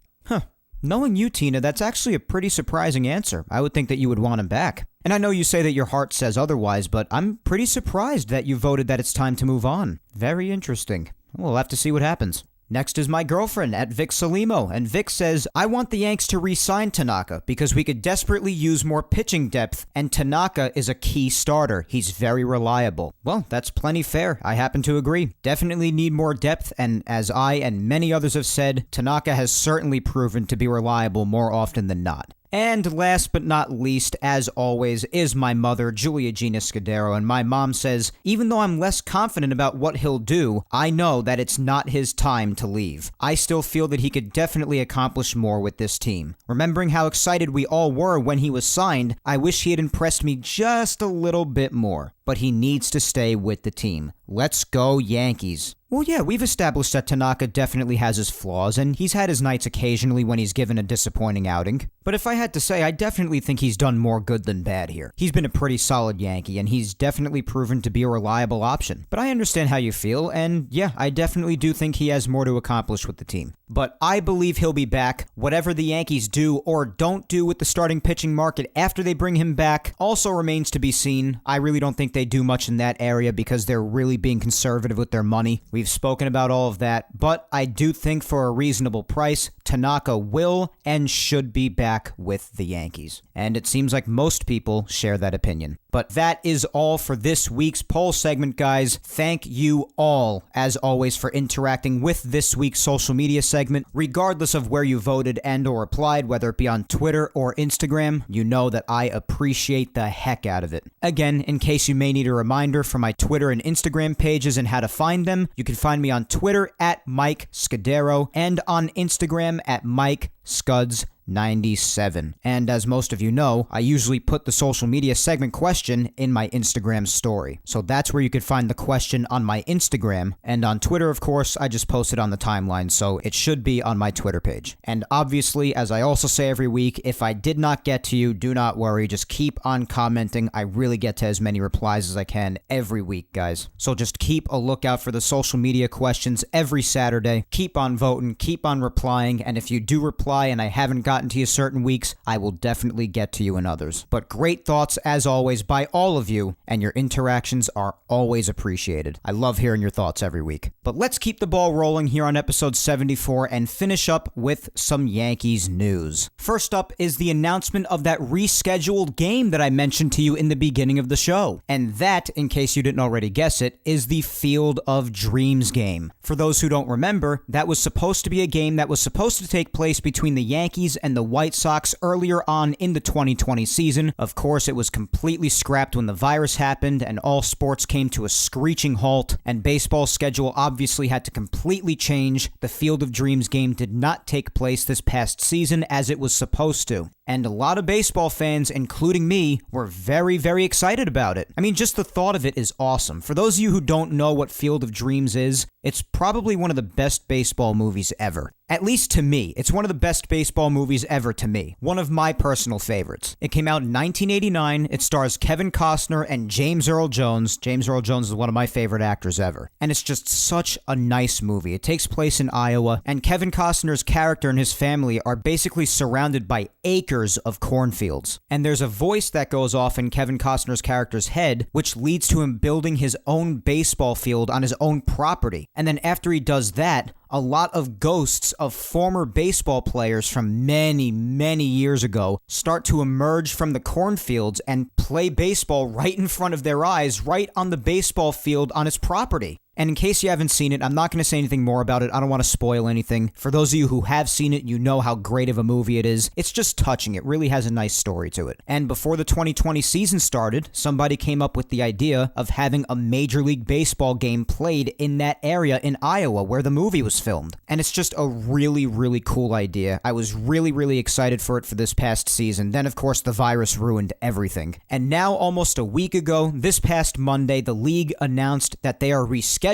Knowing you, Tina, that's actually a pretty surprising answer. I would think that you would want him back. And I know you say that your heart says otherwise, but I'm pretty surprised that you voted that it's time to move on. Very interesting. We'll have to see what happens. Next is my girlfriend at Vic Salimo, and Vic says, I want the Yanks to re-sign Tanaka because we could desperately use more pitching depth, and Tanaka is a key starter. He's very reliable. Well, that's plenty fair. I happen to agree. Definitely need more depth, and as I and many others have said, Tanaka has certainly proven to be reliable more often than not. And last but not least, as always, is my mother, Julia Gina Scudiero, and my mom says, even though I'm less confident about what he'll do, I know that it's not his time to leave. I still feel that he could definitely accomplish more with this team. Remembering how excited we all were when he was signed, I wish he had impressed me just a little bit more. But he needs to stay with the team. Let's go Yankees. Well, yeah, we've established that Tanaka definitely has his flaws, and he's had his nights occasionally when he's given a disappointing outing. But if I had to say, I definitely think he's done more good than bad here. He's been a pretty solid Yankee, and he's definitely proven to be a reliable option. But I understand how you feel, and yeah, I definitely do think he has more to accomplish with the team. But I believe he'll be back. Whatever the Yankees do or don't do with the starting pitching market after they bring him back also remains to be seen. I really don't think they do much in that area because they're really being conservative with their money. We've spoken about all of that, but I do think for a reasonable price, Tanaka will and should be back with the Yankees. And it seems like most people share that opinion. But that is all for this week's poll segment, guys. Thank you all, as always, for interacting with this week's social media segment. Regardless of where you voted and or replied, whether it be on Twitter or Instagram, you know that I appreciate the heck out of it. Again, in case you may need a reminder for my Twitter and Instagram pages and how to find them, you can find me on Twitter at Mike Scudiero and on Instagram at Mike Scuds 97. And as most of you know, I usually put the social media segment question in my Instagram story. So that's where you could find the question on my Instagram. And on Twitter, of course, I just post it on the timeline, so it should be on my Twitter page. And obviously, as I also say every week, if I did not get to you, do not worry. Just keep on commenting. I really get to as many replies as I can every week, guys. So just keep a lookout for the social media questions every Saturday. Keep on voting, keep on replying, and if you do reply and I haven't gotten to you certain weeks, I will definitely get to you in others. But great thoughts, as always, by all of you, and your interactions are always appreciated. I love hearing your thoughts every week. But let's keep the ball rolling here on episode 74 and finish up with some Yankees news. First up is the announcement of that rescheduled game that I mentioned to you in the beginning of the show. And that, in case you didn't already guess it, is the Field of Dreams game. For those who don't remember, that was supposed to be a game that was supposed to take place between the Yankees and and the White Sox earlier on in the 2020 season. Of course, it was completely scrapped when the virus happened and all sports came to a screeching halt, and baseball's schedule obviously had to completely change. The Field of Dreams game did not take place this past season as it was supposed to. And a lot of baseball fans, including me, were very, very excited about it. I mean, just the thought of it is awesome. For those of you who don't know what Field of Dreams is, it's probably one of the best baseball movies ever. At least to me. It's one of the best baseball movies ever to me. One of my personal favorites. It came out in 1989. It stars Kevin Costner and James Earl Jones. James Earl Jones is one of my favorite actors ever. And it's just such a nice movie. It takes place in Iowa, and Kevin Costner's character and his family are basically surrounded by acres of cornfields. And there's a voice that goes off in Kevin Costner's character's head, which leads to him building his own baseball field on his own property. And then after he does that, a lot of ghosts of former baseball players from many, many years ago start to emerge from the cornfields and play baseball right in front of their eyes, right on the baseball field on his property. And in case you haven't seen it, I'm not going to say anything more about it. I don't want to spoil anything. For those of you who have seen it, you know how great of a movie it is. It's just touching. It really has a nice story to it. And before the 2020 season started, somebody came up with the idea of having a Major League Baseball game played in that area in Iowa where the movie was filmed. And it's just a really, really cool idea. I was really, really excited for it for this past season. Then, of course, the virus ruined everything. And now, almost a week ago, this past Monday, the league announced that they are rescheduling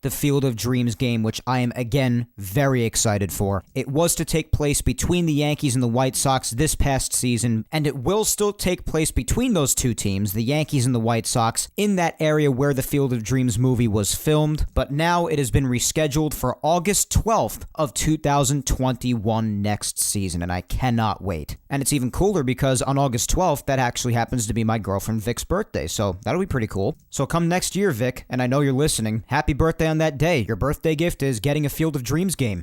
the Field of Dreams game, which I am, again, very excited for. It was to take place between the Yankees and the White Sox this past season, and it will still take place between those two teams, the Yankees and the White Sox, in that area where the Field of Dreams movie was filmed, but now it has been rescheduled for August 12th of 2021 next season, and I cannot wait. And it's even cooler because on August 12th, that actually happens to be my girlfriend Vic's birthday, so that'll be pretty cool. So come next year, Vic, and I know you're listening, happy birthday on that day. Your birthday gift is getting a Field of Dreams game.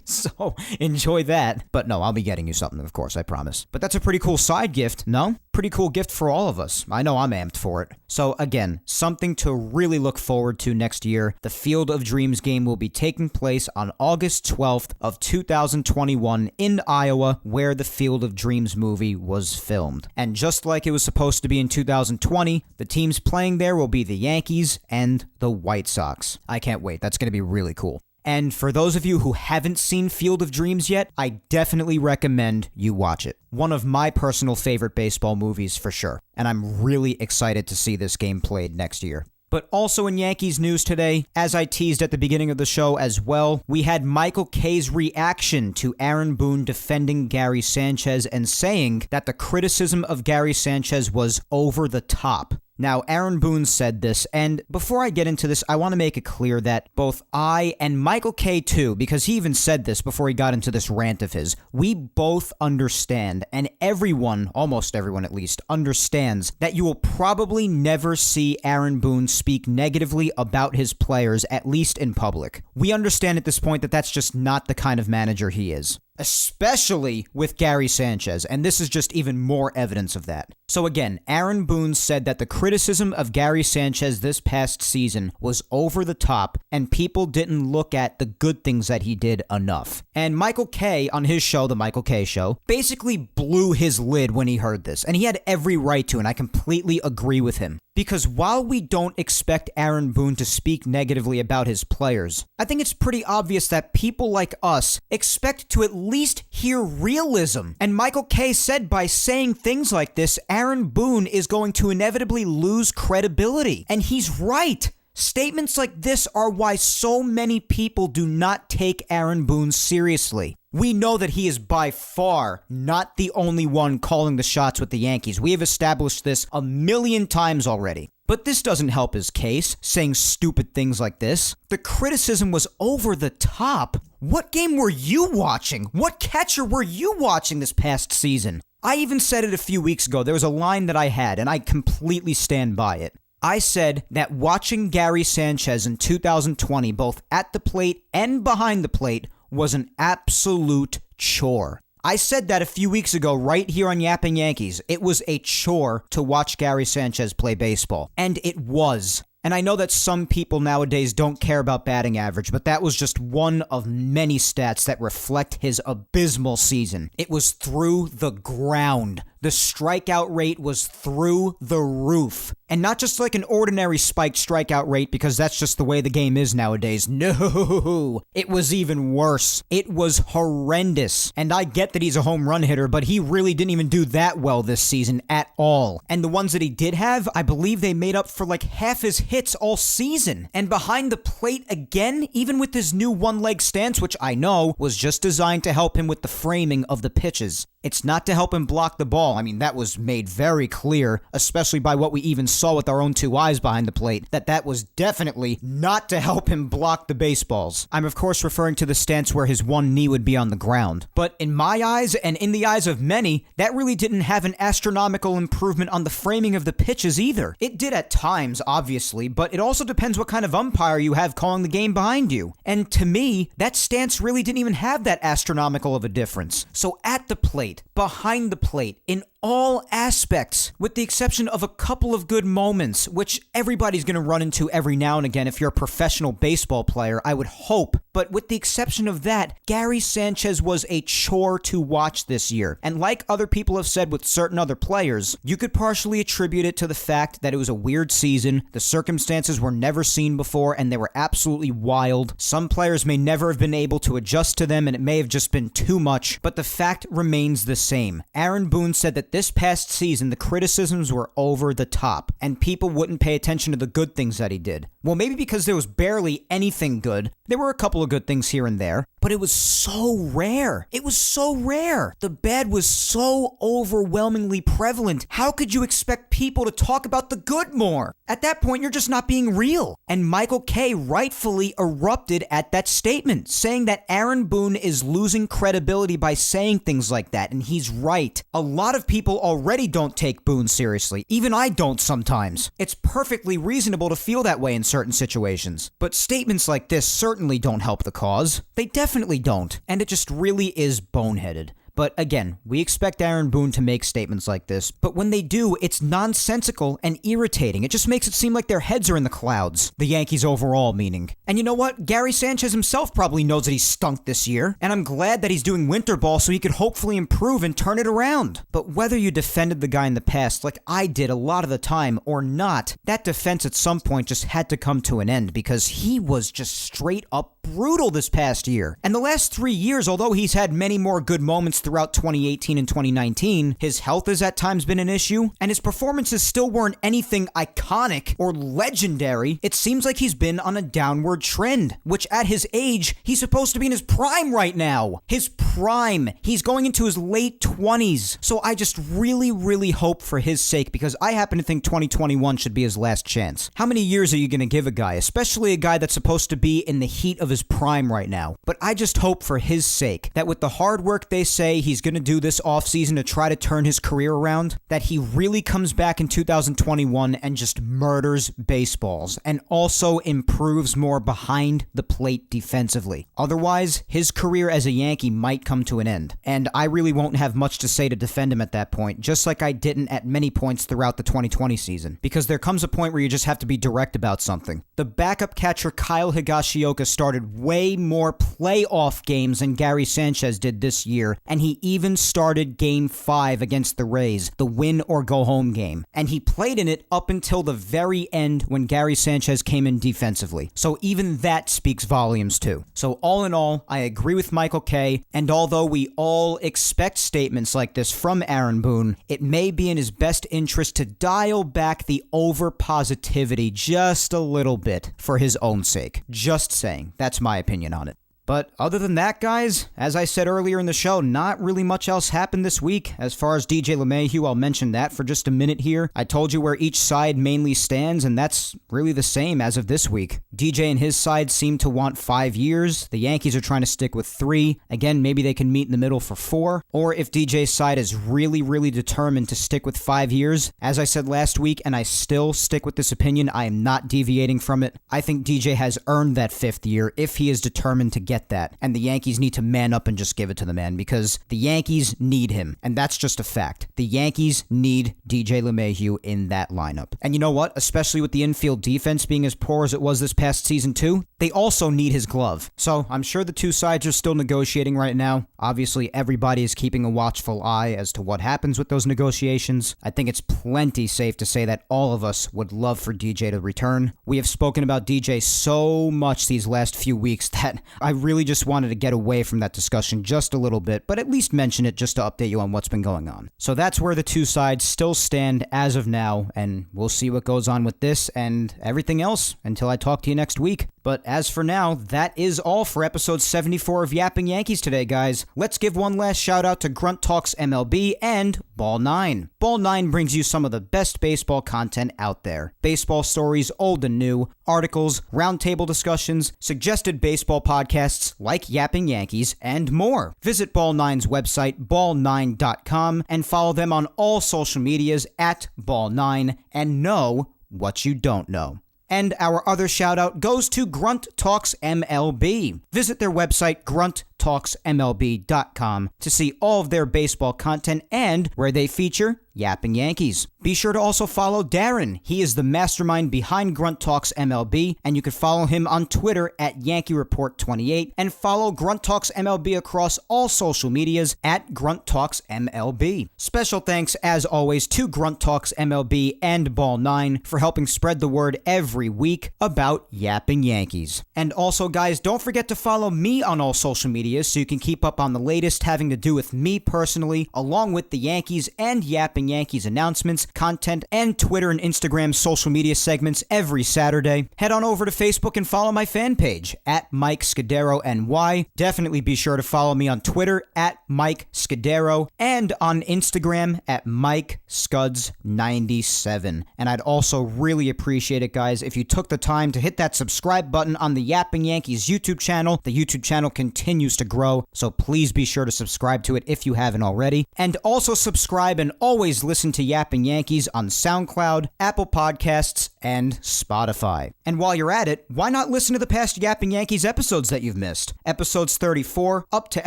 So enjoy that. But no, I'll be getting you something, of course, I promise. But that's a pretty cool side gift, no? Pretty cool gift for all of us. I know I'm amped for it. So again, something to really look forward to next year. The Field of Dreams game will be taking place on August 12th of 2021 in Iowa, where the Field of Dreams movie was filmed. And just like it was supposed to be in 2020, the teams playing there will be the Yankees and the White Sox. I can't wait. That's going to be really cool. And for those of you who haven't seen Field of Dreams yet, I definitely recommend you watch it. One of my personal favorite baseball movies for sure. And I'm really excited to see this game played next year. But also in Yankees news today, as I teased at the beginning of the show as well, we had Michael Kay's reaction to Aaron Boone defending Gary Sanchez and saying that the criticism of Gary Sanchez was over the top. Now, Aaron Boone said this, and before I get into this, I want to make it clear that both I and Michael Kay too, because he even said this before he got into this rant of his, we both understand, and everyone, almost everyone at least, understands that you will probably never see Aaron Boone speak negatively about his players, at least in public. We understand at this point that that's just not the kind of manager he is. Especially with Gary Sanchez, and this is just even more evidence of that. So again, Aaron Boone said that the criticism of Gary Sanchez this past season was over the top, and people didn't look at the good things that he did enough. And Michael Kay, on his show, The Michael Kay Show, basically blew his lid when he heard this, and he had every right to, and I completely agree with him. Because while we don't expect Aaron Boone to speak negatively about his players, I think it's pretty obvious that people like us expect to at least hear realism. And Michael Kay said by saying things like this, Aaron Boone is going to inevitably lose credibility. And he's right. Statements like this are why so many people do not take Aaron Boone seriously. We know that he is by far not the only one calling the shots with the Yankees. We have established this a million times already. But this doesn't help his case, saying stupid things like this. The criticism was over the top. What game were you watching? What catcher were you watching this past season? I even said it a few weeks ago. There was a line that I had, and I completely stand by it. I said that watching Gary Sanchez in 2020, both at the plate and behind the plate, was an absolute chore. I said that a few weeks ago right here on Yapping Yankees. It was a chore to watch Gary Sanchez play baseball. And it was. And I know that some people nowadays don't care about batting average, but that was just one of many stats that reflect his abysmal season. It was through the ground. The strikeout rate was through the roof. And not just like an ordinary spiked strikeout rate, because that's just the way the game is nowadays. No, it was even worse. It was horrendous. And I get that he's a home run hitter, but he really didn't even do that well this season at all. And the ones that he did have, I believe they made up for like half his hits all season. And behind the plate again, even with his new one-leg stance, which I know was just designed to help him with the framing of the pitches. It's not to help him block the ball. I mean, that was made very clear, especially by what we even saw with our own two eyes behind the plate, that was definitely not to help him block the baseballs. I'm of course referring to the stance where his one knee would be on the ground. But in my eyes, and in the eyes of many, that really didn't have an astronomical improvement on the framing of the pitches either. It did at times, obviously, but it also depends what kind of umpire you have calling the game behind you. And to me, that stance really didn't even have that astronomical of a difference. So at the plate, behind the plate, in all aspects, with the exception of a couple of good moments, which everybody's going to run into every now and again if you're a professional baseball player, I would hope. But with the exception of that, Gary Sanchez was a chore to watch this year. And like other people have said with certain other players, you could partially attribute it to the fact that it was a weird season, the circumstances were never seen before, and they were absolutely wild. Some players may never have been able to adjust to them, and it may have just been too much, but the fact remains the same. Aaron Boone said that this past season, the criticisms were over the top, and people wouldn't pay attention to the good things that he did. Well, maybe because there was barely anything good. There were a couple of good things here and there, but it was so rare. It was so rare. The bad was so overwhelmingly prevalent. How could you expect people to talk about the good more? At that point, you're just not being real. And Michael Kay rightfully erupted at that statement, saying that Aaron Boone is losing credibility by saying things like that, and he's right. A lot of people already don't take Boone seriously. Even I don't sometimes. It's perfectly reasonable to feel that way in certain situations. But statements like this certainly don't help the cause. They definitely don't. And it just really is boneheaded. But again, we expect Aaron Boone to make statements like this, but when they do, it's nonsensical and irritating. It just makes it seem like their heads are in the clouds. The Yankees overall, meaning. And you know what? Gary Sanchez himself probably knows that he stunk this year, and I'm glad that he's doing winter ball so he could hopefully improve and turn it around. But whether you defended the guy in the past, like I did a lot of the time, or not, that defense at some point just had to come to an end because he was just straight up brutal this past year. And the last 3 years, although he's had many more good moments throughout 2018 and 2019, his health has at times been an issue, and his performances still weren't anything iconic or legendary. It seems like he's been on a downward trend, which at his age, he's supposed to be in his prime right now. His prime. He's going into his late 20s. So I just really, really hope for his sake, because I happen to think 2021 should be his last chance. How many years are you going to give a guy, especially a guy that's supposed to be in the heat of his prime right now? But I just hope for his sake that with the hard work they say he's going to do this offseason to try to turn his career around, that he really comes back in 2021 and just murders baseballs and also improves more behind the plate defensively. Otherwise, his career as a Yankee might come to an end. And I really won't have much to say to defend him at that point, just like I didn't at many points throughout the 2020 season. Because there comes a point where you just have to be direct about something. The backup catcher Kyle Higashioka started way more playoff games than Gary Sanchez did this year, and he even started Game 5 against the Rays, the win-or-go-home game. And he played in it up until the very end when Gary Sanchez came in defensively. So even that speaks volumes too. So all in all, I agree with Michael Kay, and although we all expect statements like this from Aaron Boone, it may be in his best interest to dial back the over-positivity just a little bit for his own sake. Just saying. That's my opinion on it. But other than that, guys, as I said earlier in the show, not really much else happened this week. As far as DJ LeMahieu, I'll mention that for just a minute here. I told you where each side mainly stands, and that's really the same as of this week. DJ and his side seem to want 5 years. The Yankees are trying to stick with 3. Again, maybe they can meet in the middle for 4. Or if DJ's side is really, really determined to stick with 5 years, as I said last week, and I still stick with this opinion, I am not deviating from it. I think DJ has earned that 5th year if he is determined to get get that. And the Yankees need to man up and just give it to the man because the Yankees need him. And that's just a fact. The Yankees need DJ LeMahieu in that lineup. And you know what? Especially with the infield defense being as poor as it was this past season too, they also need his glove. So I'm sure the two sides are still negotiating right now. Obviously, everybody is keeping a watchful eye as to what happens with those negotiations. I think it's plenty safe to say that all of us would love for DJ to return. We have spoken about DJ so much these last few weeks that I really just wanted to get away from that discussion just a little bit, but at least mention it just to update you on what's been going on. So that's where the two sides still stand as of now, and we'll see what goes on with this and everything else until I talk to you next week. But as for now, that is all for episode 74 of Yapping Yankees today, guys. Let's give one last shout out to Grunt Talks MLB and Ball 9. Ball 9 brings you some of the best baseball content out there. Baseball stories, old and new, articles, roundtable discussions, suggested baseball podcasts like Yapping Yankees, and more. Visit Ball 9's website, ball9.com, and follow them on all social medias at Ball9 and know what you don't know. And our other shout out goes to Grunt Talks MLB. Visit their website, grunttalksmlb.com, to see all of their baseball content and where they feature Yapping Yankees. Be sure to also follow Darren. He is the mastermind behind Grunt Talks MLB, and you can follow him on Twitter at Yankee Report 28 and follow Grunt Talks MLB across all social medias at Grunt Talks MLB. Special thanks, as always, to Grunt Talks MLB and Ball 9 for helping spread the word every week about Yapping Yankees. And also, guys, don't forget to follow me on all social media so you can keep up on the latest having to do with me personally, along with the Yankees and Yapping Yankees announcements, content, and Twitter and Instagram social media segments every Saturday. Head on over to Facebook and follow my fan page at Mike Scudiero NY. Definitely be sure to follow me on Twitter at Mike Scudiero and on Instagram at Mike Scuds97. And I'd also really appreciate it, guys, if you took the time to hit that subscribe button on the Yapping Yankees YouTube channel. The YouTube channel continues to grow, so please be sure to subscribe to it if you haven't already. And also subscribe and always listen to Yapping Yankees on SoundCloud, Apple Podcasts, and Spotify. And while you're at it, why not listen to the past Yapping Yankees episodes that you've missed? Episodes 34 up to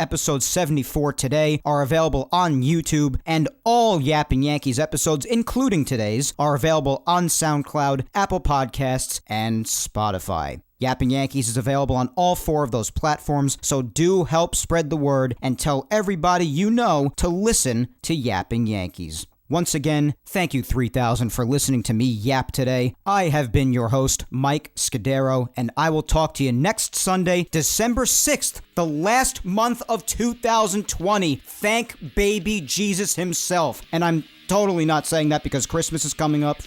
episode 74 today are available on YouTube, and all Yapping Yankees episodes, including today's, are available on SoundCloud, Apple Podcasts, and Spotify. Yapping Yankees is available on all four of those platforms, so do help spread the word and tell everybody you know to listen to Yapping Yankees. Once again, thank you 3000 for listening to me yap today. I have been your host, Mike Scudiero, and I will talk to you next Sunday, December 6th, the last month of 2020. Thank baby Jesus himself. And I'm totally not saying that because Christmas is coming up.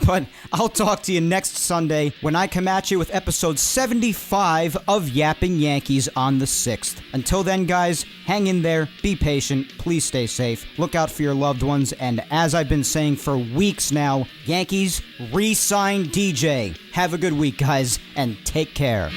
But I'll talk to you next Sunday when I come at you with episode 75 of Yapping Yankees on the 6th. Until then, guys, hang in there, be patient, please stay safe, look out for your loved ones, and as I've been saying for weeks now, Yankees, re-sign DJ. Have a good week, guys, and take care.